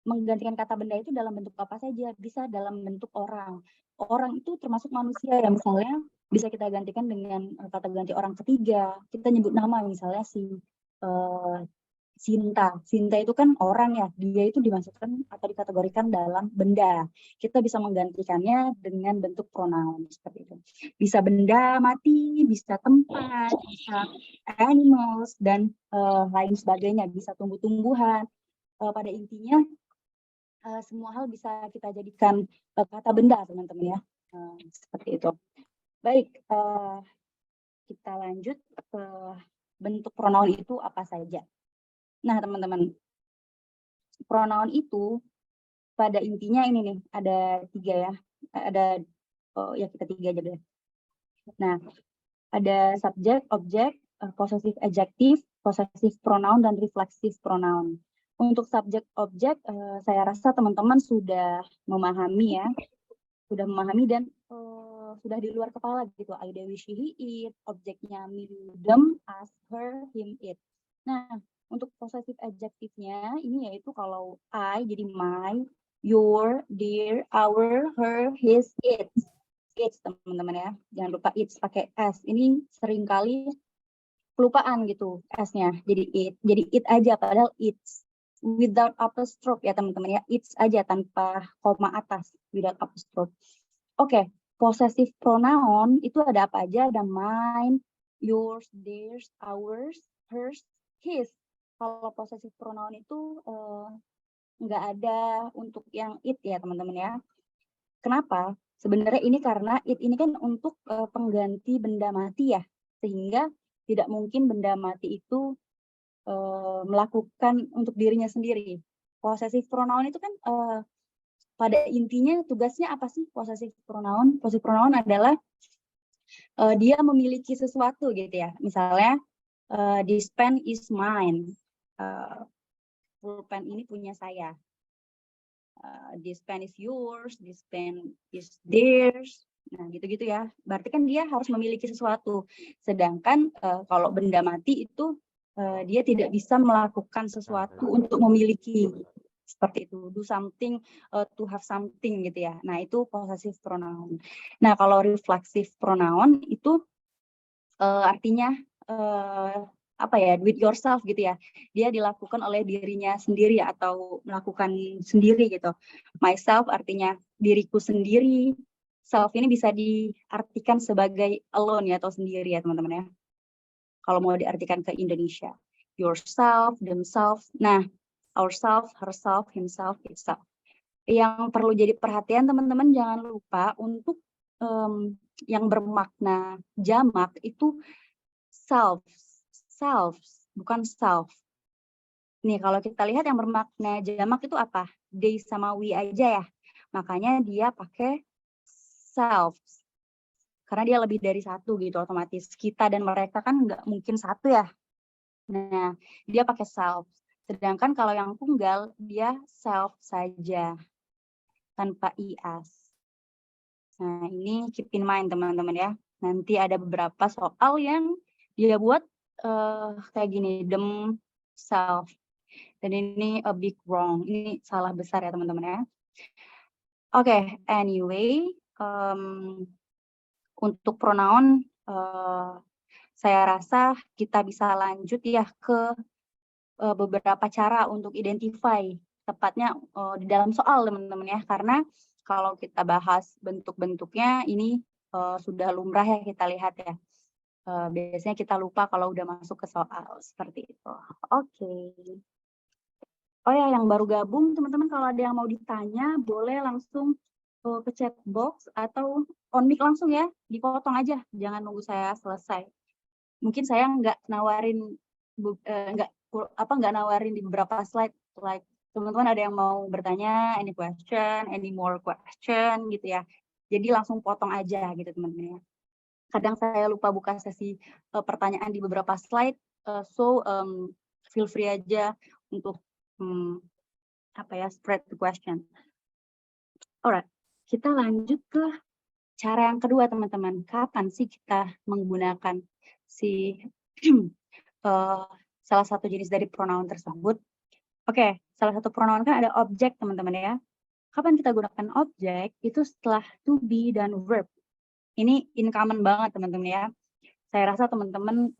menggantikan kata benda itu dalam bentuk apa saja, bisa dalam bentuk orang. Orang itu termasuk manusia ya, misalnya bisa kita gantikan dengan kata ganti orang ketiga. Kita nyebut nama misalnya si Sinta. Sinta itu kan orang ya, dia itu dimasukkan atau dikategorikan dalam benda. Kita bisa menggantikannya dengan bentuk pronoun seperti itu. Bisa benda mati, bisa tempat, bisa animals dan lain sebagainya, bisa tumbuh-tumbuhan. Pada intinya semua hal bisa kita jadikan kata benda, teman-teman ya. Seperti itu. Baik, kita lanjut ke bentuk pronoun itu apa saja. Nah, teman-teman, pronoun itu pada intinya ini nih, ada 3 ya. Ada, ya kita 3 aja deh. Nah, ada subjek, objek, possessive adjective, possessive pronoun, dan reflexive pronoun. Untuk subjek objek, saya rasa teman-teman sudah memahami ya, sudah memahami dan sudah di luar kepala gitu. I, they, we, she, he, it, objeknya me, them, us, her, him, it. Nah, untuk possessive adjective-nya ini yaitu kalau I jadi my, your, their, our, her, his, its. Its, teman-teman ya. Jangan lupa its pakai s. Ini seringkali kelupaan gitu s-nya. Jadi it aja padahal it's. Without apostrophe ya teman-teman ya. It's aja tanpa koma atas. Without apostrophe. Oke, possessive pronoun itu ada apa aja? Ada mine, yours, theirs, ours, hers, his. Kalau possessive pronoun itu nggak ada untuk yang it ya teman-teman ya. Kenapa? Sebenarnya ini karena it ini kan untuk pengganti benda mati ya, sehingga tidak mungkin benda mati itu melakukan untuk dirinya sendiri. Possessive pronoun itu kan pada intinya tugasnya apa sih possessive pronoun? Possessive pronoun adalah dia memiliki sesuatu gitu ya. Misalnya this pen is mine. Pulpen ini punya saya. This pen is yours, this pen is theirs. Nah, gitu-gitu ya. Berarti kan dia harus memiliki sesuatu. Sedangkan kalau benda mati itu dia tidak bisa melakukan sesuatu untuk memiliki. Seperti itu. Do something to have something gitu ya. Nah, itu possessive pronoun. Nah, kalau reflexive pronoun itu artinya apa ya, do it yourself gitu ya. Dia dilakukan oleh dirinya sendiri atau melakukan sendiri gitu. Myself artinya diriku sendiri. Self ini bisa diartikan sebagai alone ya atau sendiri ya teman-teman ya. Kalau mau diartikan ke Indonesia. Yourself, themselves. Nah, ourself, herself, himself, itself. Yang perlu jadi perhatian teman-teman jangan lupa untuk yang bermakna jamak itu selves, bukan self. Nih, kalau kita lihat yang bermakna jamak itu apa? They sama we aja ya. Makanya dia pakai selves. Karena dia lebih dari satu gitu otomatis. Kita dan mereka kan nggak mungkin satu ya. Nah, dia pakai self. Sedangkan kalau yang tunggal, dia self saja. Tanpa ias. Nah, ini keep in mind teman-teman ya. Nanti ada beberapa soal yang dia buat kayak gini, themselves. Dan ini a big wrong. Ini salah besar ya teman-teman ya. Oke, anyway, untuk pronoun saya rasa kita bisa lanjut ya ke beberapa cara untuk identify tepatnya di dalam soal teman-teman ya. Karena kalau kita bahas bentuk-bentuknya ini sudah lumrah ya kita lihat ya. Biasanya kita lupa kalau udah masuk ke soal seperti itu. Oke. Oh ya, yang baru gabung teman-teman kalau ada yang mau ditanya boleh langsung ke chat box atau on mic langsung ya, dipotong aja, jangan nunggu saya selesai. Mungkin saya nggak nawarin nggak nawarin di beberapa slide, like teman-teman ada yang mau bertanya, any question, any more question gitu ya. Jadi langsung potong aja gitu teman-teman ya. Kadang saya lupa buka sesi pertanyaan di beberapa slide, so feel free aja untuk spread the question. Alright, kita lanjut ke cara yang kedua teman-teman. Kapan sih kita menggunakan si salah satu jenis dari pronoun tersebut? Oke, salah satu pronoun kan ada objek, teman-teman ya. Kapan kita gunakan objek? Itu setelah to be dan verb. Ini common banget, teman-teman ya. Saya rasa teman-teman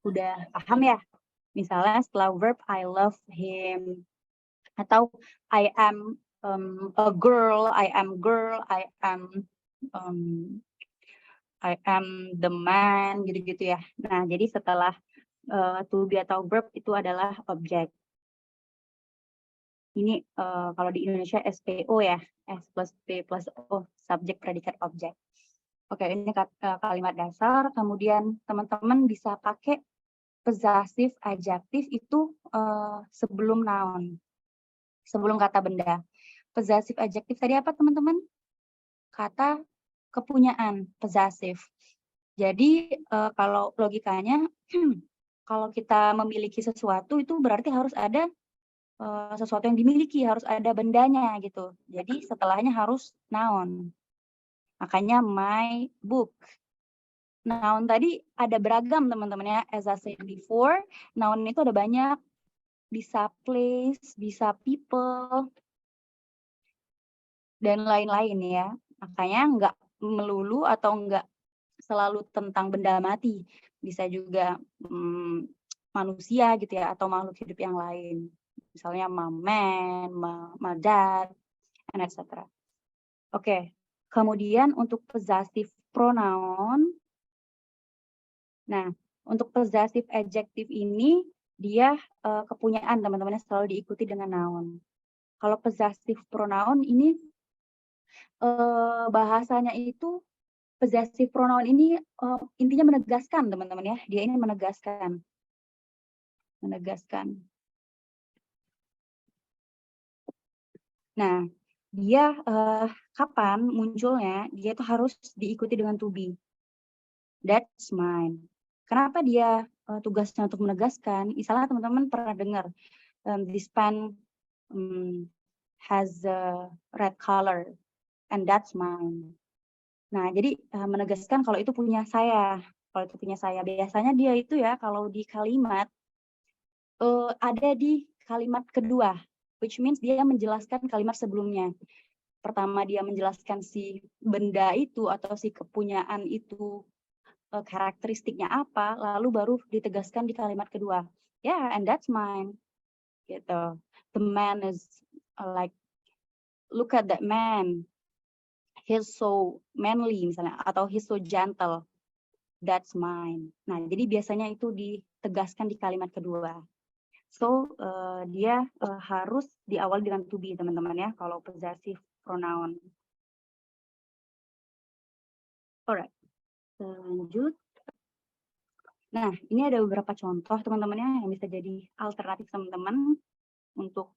udah paham ya. Misalnya setelah verb, I love him. Atau I am a girl, I am girl, I am the man, gitu-gitu ya. Nah, jadi setelah to be atau verb itu adalah objek. Ini kalau di Indonesia SPO ya, S plus P plus O, subjek, predikat, objek. Oke, ini kalimat dasar. Kemudian teman-teman bisa pakai possessive adjektif itu sebelum noun, sebelum kata benda. Possessive adjektif tadi apa, teman-teman? Kata kepunyaan, possessive. Jadi kalau logikanya, kalau kita memiliki sesuatu itu berarti harus ada sesuatu yang dimiliki, harus ada bendanya gitu. Jadi setelahnya harus noun. Makanya my book. Noun tadi ada beragam, teman-teman ya. As I said before, noun itu ada banyak. Bisa place, bisa people, dan lain-lain ya. Makanya nggak melulu atau nggak selalu tentang benda mati. Bisa juga manusia gitu ya, atau makhluk hidup yang lain. Misalnya my man, my dad, and etc. Oke, kemudian untuk possessive pronoun. Nah, untuk possessive adjective ini, dia kepunyaan, teman-teman, selalu diikuti dengan noun. Kalau possessive pronoun ini, bahasanya itu, possessive pronoun ini intinya menegaskan, teman-teman ya. Dia ini menegaskan. Nah, dia kapan munculnya? Dia itu harus diikuti dengan to be. That's mine. Kenapa dia tugasnya untuk menegaskan? Misalnya teman-teman pernah dengar this pen has a red color and that's mine. Nah, jadi menegaskan kalau itu punya saya. Kalau itu punya saya, biasanya dia itu ya kalau di kalimat ada di kalimat kedua, which means dia menjelaskan kalimat sebelumnya. Pertama dia menjelaskan si benda itu atau si kepunyaan itu karakteristiknya apa, lalu baru ditegaskan di kalimat kedua. Yeah, and that's mine. Gitu. The man is like, look at that man. He's so manly misalnya, atau he's so gentle. That's mine. Nah, jadi biasanya itu ditegaskan di kalimat kedua. So, dia harus diawali dengan to be, teman-teman ya, kalau possessive pronoun. Alright, lanjut. Nah, ini ada beberapa contoh, teman-teman ya, yang bisa jadi alternatif teman-teman untuk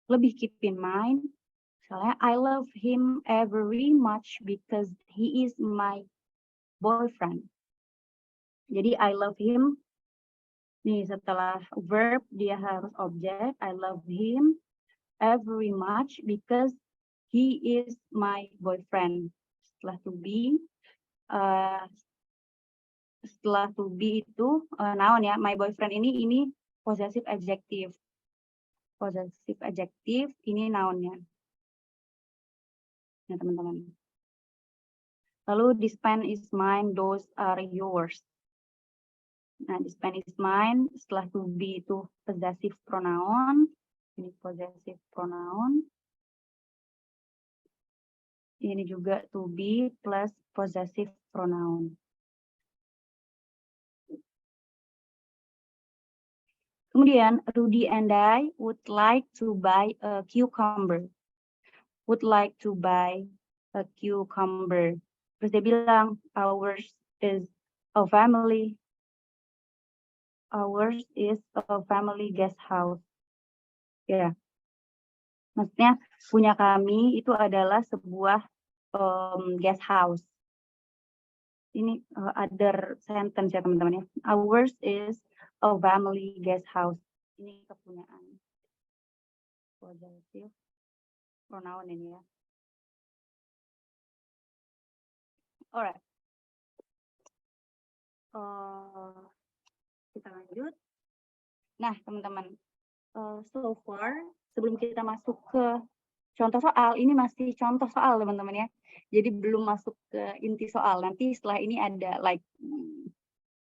lebih keep in mind. Misalnya, I love him very much because he is my boyfriend. Jadi, I love him. Nih, setelah verb, dia harus objek. I love him very much because he is my boyfriend. Setelah to be itu noun ya. My boyfriend ini possessive adjective. Possessive adjective ini nounnya. Nah, teman-teman. Lalu this pen is mine, those are yours. Nah, this pen is mine, setelah to be itu possessive pronoun. Ini possessive pronoun. Ini juga to be plus possessive pronoun. Kemudian, Rudy and I would like to buy a cucumber. Would like to buy a cucumber. Terus dia bilang, ours is a family guest house. Ya, maksudnya punya kami itu adalah sebuah guest house. Ini other sentence ya teman-teman ya. Ours is a family guest house. Ini kepunyaan. Possessive pronoun ini ya. Alright. Kita lanjut. Nah, teman-teman. so far, sebelum kita masuk ke contoh soal, ini masih contoh soal teman-teman ya. Jadi belum masuk ke inti soal. Nanti setelah ini ada like